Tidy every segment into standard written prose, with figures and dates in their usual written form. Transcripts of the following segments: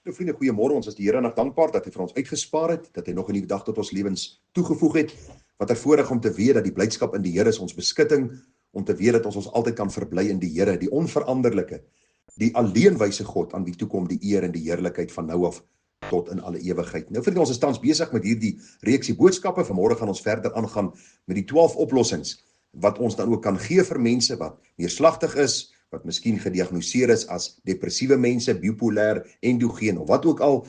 Nou vriende, goeiemôre. Ons is die Here nog dankbaar dat hy vir ons uitgespaar het, dat hy nog 'n nuwe dag tot ons lewens toegevoeg het. Wat 'n voorreg om te weet dat die blydskap in die Here is ons beskutting, om te weet dat ons altyd kan verbly in die Here, die onveranderlike, die alleenwyse God aan wie toe kom die eer en die heerlikheid van nou af tot in alle ewigheid. Nou vriende, ons is tans besig met hierdie reeksie boodskappe. Vanmôre gaan ons verder aangaan met die 12 oplossings wat ons dan ook kan gee vir mense wat neerslagtig is, wat miskien gediagnoseer is as depressiewe mense, bipolêr, endogeen of wat ook al,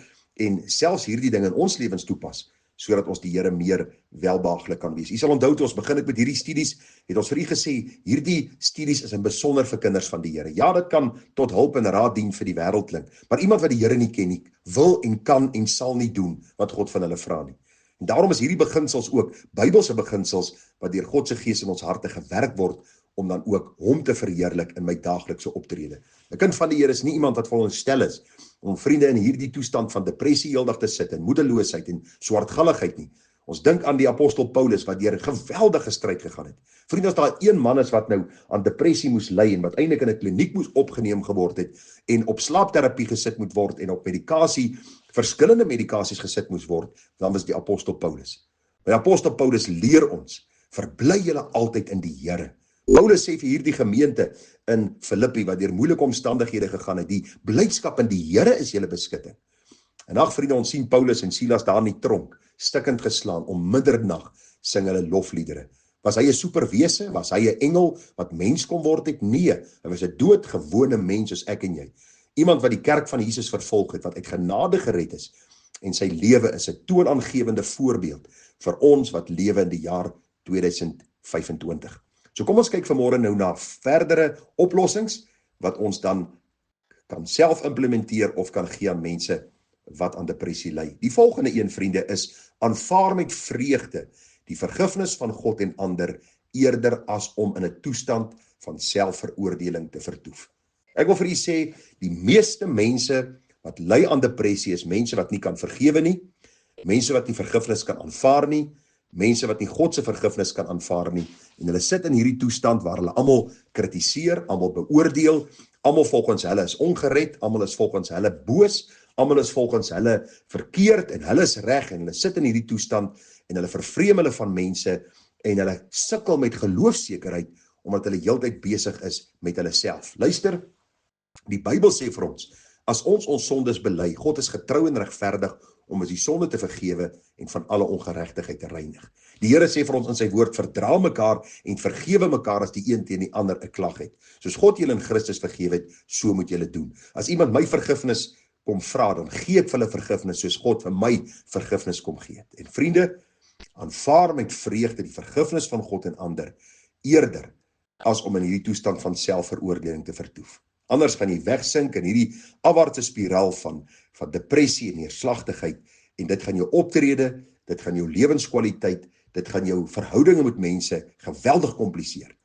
en selfs hierdie ding in ons lewens toepas, sodat ons die Here meer welbehaaglik kan wees. U sal onthou toe ons begin het met hierdie studies, het ons vir u gesê, hierdie studies is in besonder vir kinders van die Here. Ja, dit kan tot hulp en raad dien vir die wêreldling, maar iemand wat die Here nie ken nie, wil en kan en sal nie doen wat God van hulle vra nie. En daarom is hierdie beginsels ook Bybelse beginsels wat deur God se Gees in ons harte gewerk word om dan ook hom te verheerlik in my daaglikse optrede. 'n Kind van die Here is nie iemand wat veronderstel is om vriende in hierdie toestand van depressie heeldag te sit en moedeloosheid en swartgalligheid nie. Ons dink aan die apostel Paulus wat deur 'n geweldige stryd gegaan het. Vriende, as daar een man is wat nou aan depressie moes ly en wat eintlik in 'n kliniek moes opgeneem geword het en op slaapterapie gesit moet word en op medikasie, verskillende medikasies gesit moes word, dan was die apostel Paulus. Maar die apostel Paulus leer ons, verbly julle altyd in die Here. Paulus sê vir hierdie gemeente in Filippi wat deur moeilike omstandighede gegaan het, die blydskap in die Here is julle beskutting. En ag vriende, ons sien Paulus en Silas daar in die tronk, stikkend geslaan, om middernag sing hulle lofliedere. Was hy 'n superwese? Was hy 'n engel wat mens kon word het? Nee, hy was 'n doodgewone mens soos ek en jy. Iemand wat die kerk van Jesus vervolg het, wat uit genade gered is, en sy lewe is 'n toonaangewende voorbeeld vir ons wat lewe in die jaar 2025. So kom ons kyk vanmôre nou na verdere oplossings wat ons dan kan self implementeer of kan gee aan mense wat aan depressie ly. Die volgende een, vriende, is aanvaar met vreugde die vergifnis van God en ander eerder as om in 'n toestand van selfveroordeling te vertoef. Ek wil vir u sê, die meeste mense wat ly aan depressie is mense wat nie kan vergewe nie, mense wat nie vergifnis kan aanvaar nie, mense wat nie God se vergifnis kan aanvaar nie, en hulle sit in hierdie toestand waar hulle almal kritiseer, almal beoordeel, almal volgens hulle is ongered, almal is volgens hulle boos, almal is volgens hulle verkeerd en hulle is reg, en hulle sit in hierdie toestand en hulle vervreem hulle van mense en hulle sukkel met geloofsekerheid omdat hulle heeltyd besig is met hulle self. Luister, die Bybel sê vir ons, as ons sondes bely, God is getrou en regverdig om ons die sonde te vergewe en van alle ongeregtigheid te reinig. Die Here sê vir ons in sy woord, verdra mekaar en vergewe mekaar as die een teen die ander 'n klag het. Soos God julle in Christus vergewe het, so moet julle doen. As iemand my vergifnis kom vra, dan gee ek vir hulle vergifnis soos God vir my vergifnis kom gee het. En vriende, aanvaar met vreugde die vergifnis van God en ander eerder as om in hierdie toestand van selfveroordeling te vertoef. Anders gaan jy wegsink in hierdie afwaartse spiraal van depressie en neerslagtigheid, en dit gaan jou optrede, dit gaan jou lewenskwaliteit, dit gaan jou verhoudinge met mense geweldig kompliseer.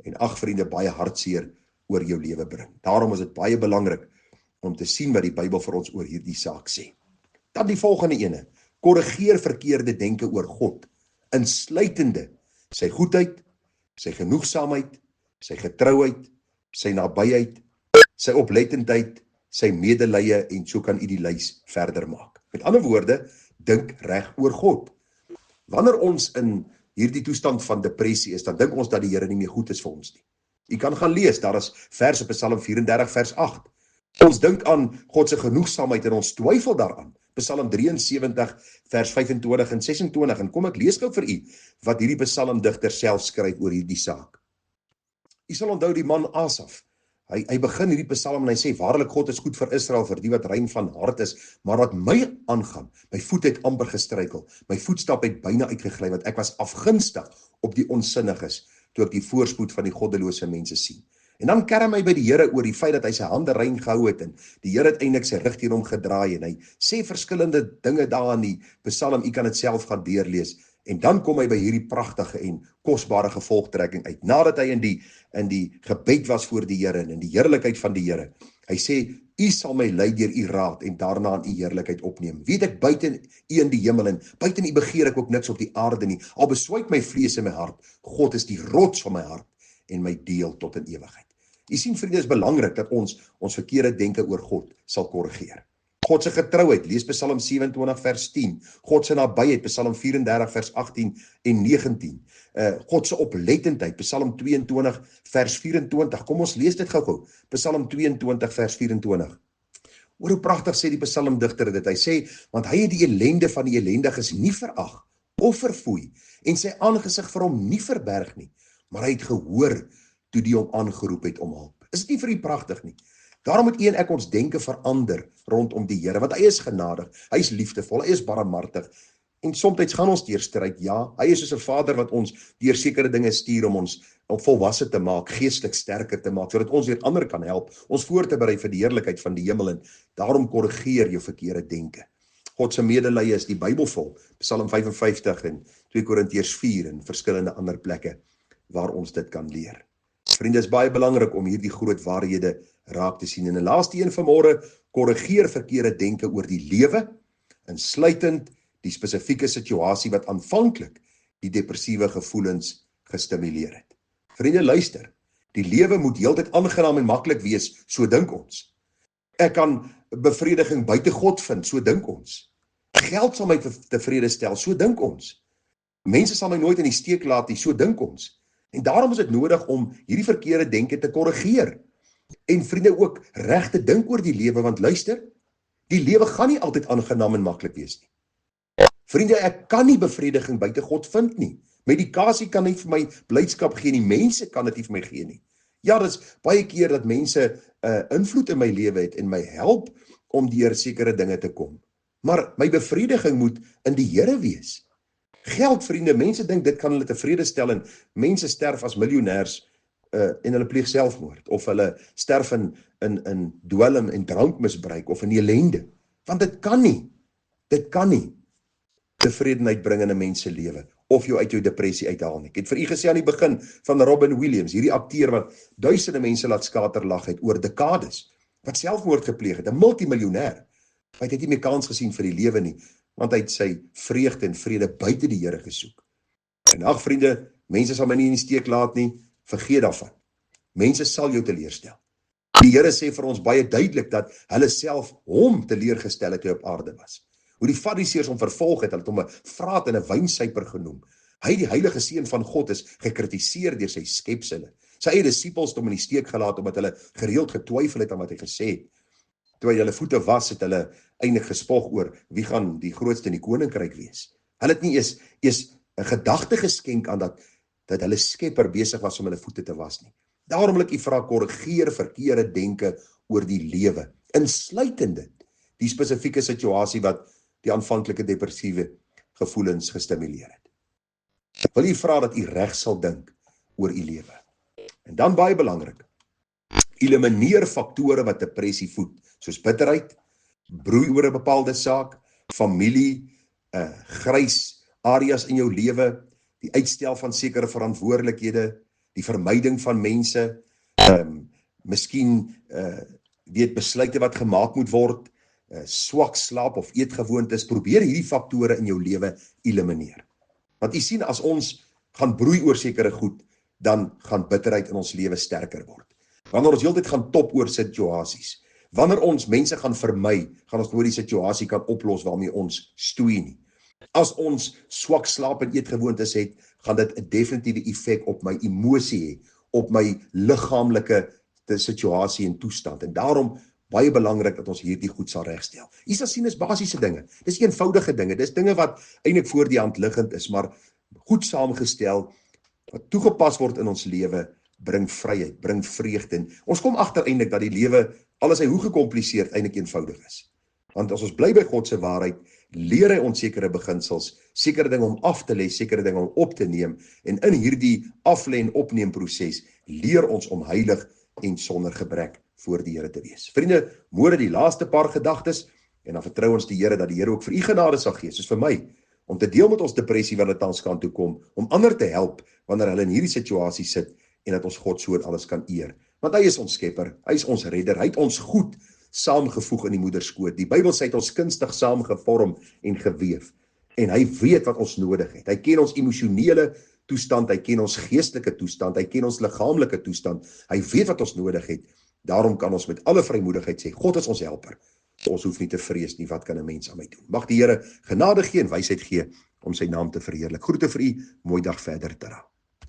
En ag vriende, baie hartseer oor jou lewe bring. Daarom is dit baie belangrik om te sien wat die Bybel vir ons oor hierdie saak sê. Dan die volgende ene, korrigeer verkeerde denke oor God, insluitende sy goedheid, sy genoegsaamheid, sy getrouheid, sy nabyheid, sy oplettendheid, sy medelee, en so kan u die lys verder maak. Met ander woorde, dink reg oor God. Wanneer ons in hierdie toestand van depressie is, dan dink ons dat die Here nie meer goed is vir ons nie. U kan gaan lees, daar is vers op Psalm 34 vers 8. Ons dink aan God se genoegsaamheid en ons twyfel daaraan. Psalm 73 vers 25 en 26, en kom ek lees gou vir u wat hierdie psalmdigter self skryf oor hierdie saak. U sal onthou die man Asaf. Hy begin hierdie psalm en hy sê, waarlik God is goed vir Israel, vir die wat rein van hart is, maar wat my aangaan, my voet het amper gestruikel, my voetstap het byna uitgegly, want ek was afgunstig op die onsinniges, toe ek die voorspoed van die goddelose mense sien. En dan kerm hy by die Here oor die feit dat hy sy hande rein gehou het, en die Here het eintlik sy rug teen hom gedraai, en hy sê verskillende dinge daar in die psalm, u kan dit self gaan deurlees, en dan kom hy by hierdie pragtige en kosbare gevolgtrekking uit, nadat hy in die gebed was voor die Here, en in die heerlikheid van die Here. Hy sê, u sal my lei deur u raad, en daarna in u heerlikheid opneem. Weet ek buiten u in die hemel, en buiten u begeer ek ook niks op die aarde nie, al beswyk my vlees en my hart, God is die rots van my hart, en my deel tot in ewigheid. U sien vriende, is belangrik dat ons verkeerde denke oor God sal korrigeer. God se getrouheid, lees Psalm 27 vers 10. God se nabyheid, Psalm 34 vers 18 en 19. God se oplettendheid, Psalm 22 vers 24. Kom ons lees dit gou-gou. Psalm 22 vers 24. Hoor hoe pragtig sê die psalmdigter dit. Hy sê, want hy het die ellende van die ellendiges nie verag of verfoei en sy aangesig vir hom nie verberg nie, maar hy het gehoor toe die hom aangeroep het om hulp. Is dit nie vir u pragtig nie? Daarom moet u en ek ons denke verander rondom die Here, want hy is genadig, hy is liefdevol, hy is barmhartig. En soms gaan ons deur stryd, ja, hy is soos 'n vader wat ons deur sekere dinge stuur om ons volwasse te maak, geestelik sterker te maak, sodat ons weer ander kan help, ons voor te berei vir die heerlikheid van die hemel, en daarom korrigeer jou verkeerde denke. God se medelee is die Bybel vol, Psalm 55 en 2 Korintiërs 4 en verskillende ander plekke waar ons dit kan leer. Vriende, is baie belangrik om hierdie groot waarhede raak te sien. En die laaste een vanmôre, korrigeer verkeerde denke oor die lewe, insluitend die spesifieke situasie wat aanvanklik die depressiewe gevoelens gestimuleer het. Vriende, luister, die lewe moet heeltyd aangenaam en maklik wees, so dink ons. Ek kan bevrediging buite God vind, so dink ons. Geld sal my tevrede stel, so dink ons. Mense sal my nooit in die steek laat nie, so dink ons. En daarom is dit nodig om hierdie verkeerde denke te korrigeer. En vriende, ook reg te dink oor die lewe, want luister, die lewe gaan nie altyd aangenaam en maklik wees nie. Vriende, ek kan nie bevrediging buite God vind nie. Medikasie kan nie vir my blydskap gee nie, mense kan dit nie vir my gee nie. Ja, dit is baie keer dat mense invloed in my lewe het en my help om deur sekere dinge te kom. Maar my bevrediging moet in die Here wees. Geld, vriende, mense dink dit kan hulle tevrede stel en mense sterf as miljonêers en hulle pleeg selfmoord of hulle sterf in dwelm en drankmisbruik of in ellende. Want dit kan nie tevredenheid bring in 'n mens se lewe of jou uit jou depressie uithaal nie. Ek het vir u gesê aan die begin van Robin Williams, hierdie akteur wat duisende mense laat skaterlag het oor dekades, wat selfmoord gepleeg het, 'n multimiljonêr. Hy het nie meer kans gesien vir die lewe nie, want hy het sy vreugde en vrede buite die Here gesoek. En ag vriende, mense sal my nie in die steek laat nie, vergeet daarvan. Mense sal jou teleerstel. Die Here sê vir ons baie duidelik dat hulle self hom teleurgestel het toe hy op aarde was. Hoe die Fariseërs hom vervolg het, hulle het hom 'n vraat en 'n wynsuiper genoem. Hy, die heilige seun van God, is gekritiseer deur sy skepsele. Sy eie disippels het hom in die steek gelaat omdat hulle gereeld getwyfel het aan wat hy gesê het. Toe hy hulle voete was, het hulle eintlik gespog oor wie gaan die grootste in die koninkryk wees. Hulle het nie eers 'n gedagte geskenk aan dat hulle Skepper besig was om hulle voete te was nie. Daarom wil ek u vra, korrigeer verkeerde denke oor die lewe, insluitend die spesifieke situasie wat die aanvanklike depressiewe gevoelens gestimuleer het. Ek wil u vra dat u reg sal dink oor u lewe. En dan baie belangrik, elimineer faktore wat depressie voed, soos bitterheid, broei oor 'n bepaalde saak, familie, grys areas in jou lewe, die uitstel van sekere verantwoordelikhede, die vermyding van mense, miskien besluite wat gemaak moet word, swak slaap of eetgewoontes. Probeer hierdie faktore in jou lewe elimineer. Want u sien, as ons gaan broei oor sekere goed, dan gaan bitterheid in ons lewe sterker word. Wanneer ons heeltyd gaan top oor situasies, wanneer ons mense gaan vermy, gaan ons nooit die situasie kan oplos waarmee ons stoei nie. As ons swak slaap en eetgewoontes het, gaan dit 'n definitiewe effek op my emosie hê, op my liggaamlike situasie en toestand. En daarom baie belangrik dat ons hierdie goed sal regstel. Jy sal sien, is basiese dinge. Dis eenvoudige dinge. Dis dinge wat eintlik voor die hand liggend is, maar goed saamgestel, wat toegepas word in ons lewe, bring vryheid, bring vreugde. En ons kom agter eintlik dat die lewe, al is hy hoe gekompliseerd, eintlik eenvoudig is. Want as ons bly by God se waarheid, leer hy ons sekere beginsels, sekere dinge om af te lê, sekere dinge om op te neem, en in hierdie aflê en opneem proses, leer ons om heilig en sonder gebrek voor die Here te wees. Vriende, môre die laaste paar gedagtes, en dan vertrou ons die Here dat die Here ook vir u genade sal gee, soos vir my, om te deel met ons depressie wanneer dit tans kan toe kom, om ander te help wanneer hulle in hierdie situasie sit, en dat ons God so alles kan eer. Want hy is ons skepper, hy is ons redder, hy het ons goed saamgevoeg in die moederskoot. Die Bybel sê hy het ons kunstig saamgevorm en geweef, en hy weet wat ons nodig het. Hy ken ons emosionele toestand, hy ken ons geestelike toestand, hy ken ons liggaamlike toestand, hy weet wat ons nodig het. Daarom kan ons met alle vrymoedigheid sê, God is ons helper. Ons hoef nie te vrees nie, wat kan 'n mens aan my doen? Mag die Here genade gee en wysheid gee om sy naam te verheerlik. Groete vir u, mooi dag verder, Tara.